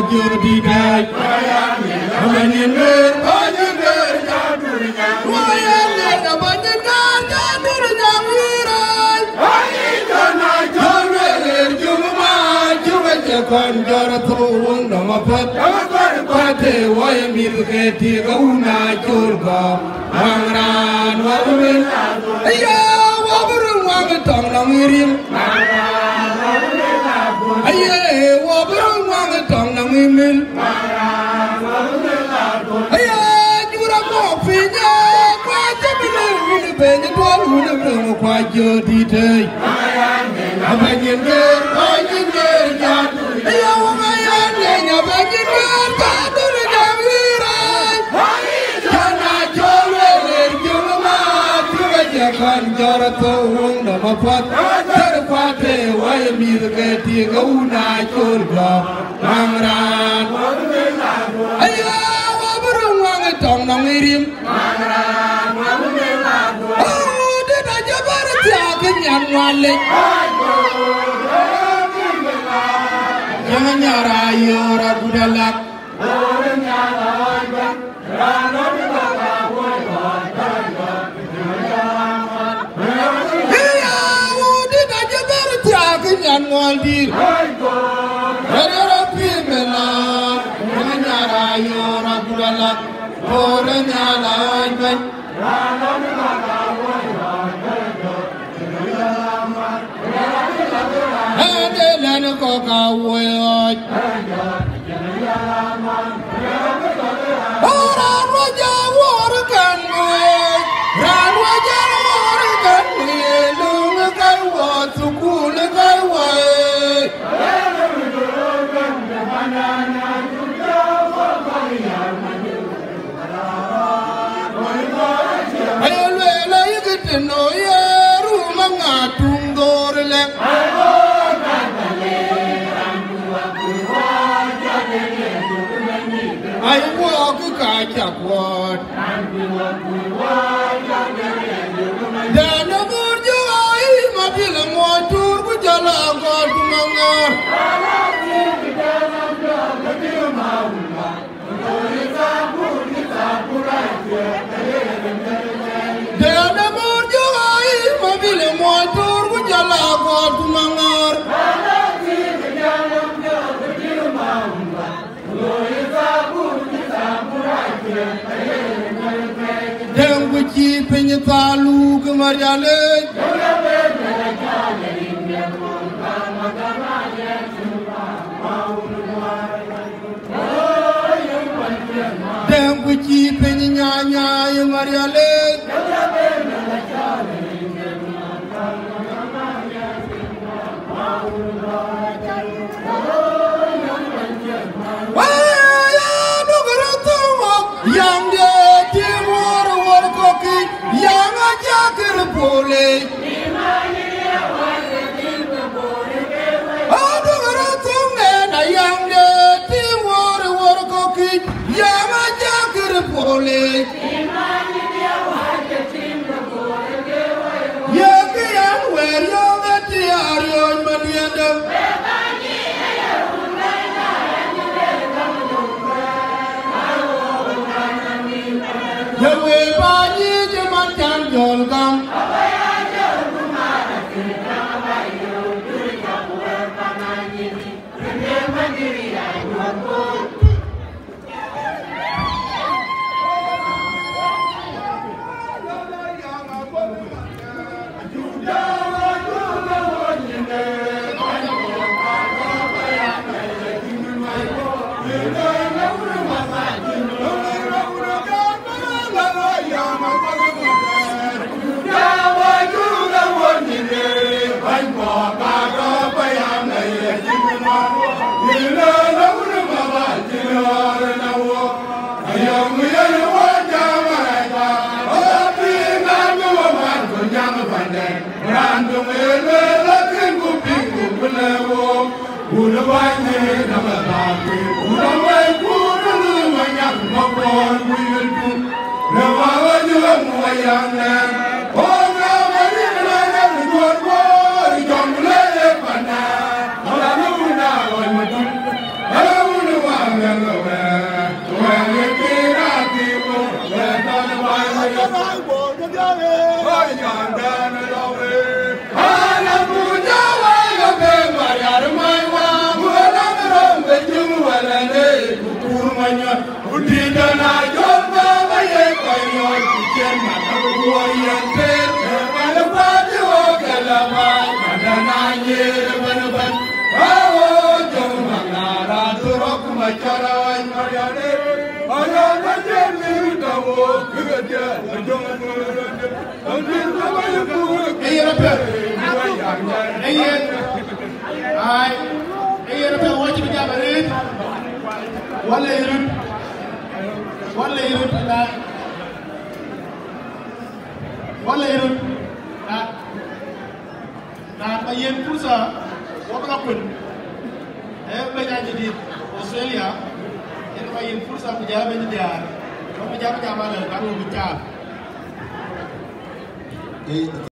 jodi day abanyenga abanyenga jadurnya wayanga abanyenga jadurnya wiray ayitana jorwele juma juwe kon joratu ndama pat pate wayamir keti gauna jorga mangran wabul ayya waburu wangtong langirim ayye waburu wangtong langimil ayye jura ko finya kwa jabile wuni benye dol wuni benye kwa jodi tay abanyenga abanyenga jadu ayye wangayane abanyenga jadu jawiray jana jolwele juma tuwe kan jarato ndama pat terpate way mirgeti gauna chorga mangran ayya waburu wangtong nangirim oh deda jabar tiak nyan wale jangan nyara yora budalak nyan waldir rara pimela nyara yora budala ora nyala ban ade lan ko ka woy ora roja wor kan woy ran roja wor kan lung kai wo sukul kai wo ayolwela yigitino yeru manga tungorle I walk a kachakwat. Then the Burju I Mabila Motur Kujala got to Manga. Then the Burju I Mabila Motur Kujala got to Manga. Dem kuchi penye talu kemariale. Dem kuchi penye nyanya kemariale. Yang dia timur war koki, yang aja kerpole. Aduh keratungnya, yang dia timur war koki, yang aja kerpole. Ya kian wer yang etiarion manianda. Jawe bayi jaman janjol kam. macaran mariane ayana jemi dawo kugja jonga andir dawo ku ayata ayata wajib jabarit wala yirut nah bayin pulsa wabra pun banyak jadi Australia yang bayin pulsa berjalan menjadi kalau berjalan jalan kalau berjalan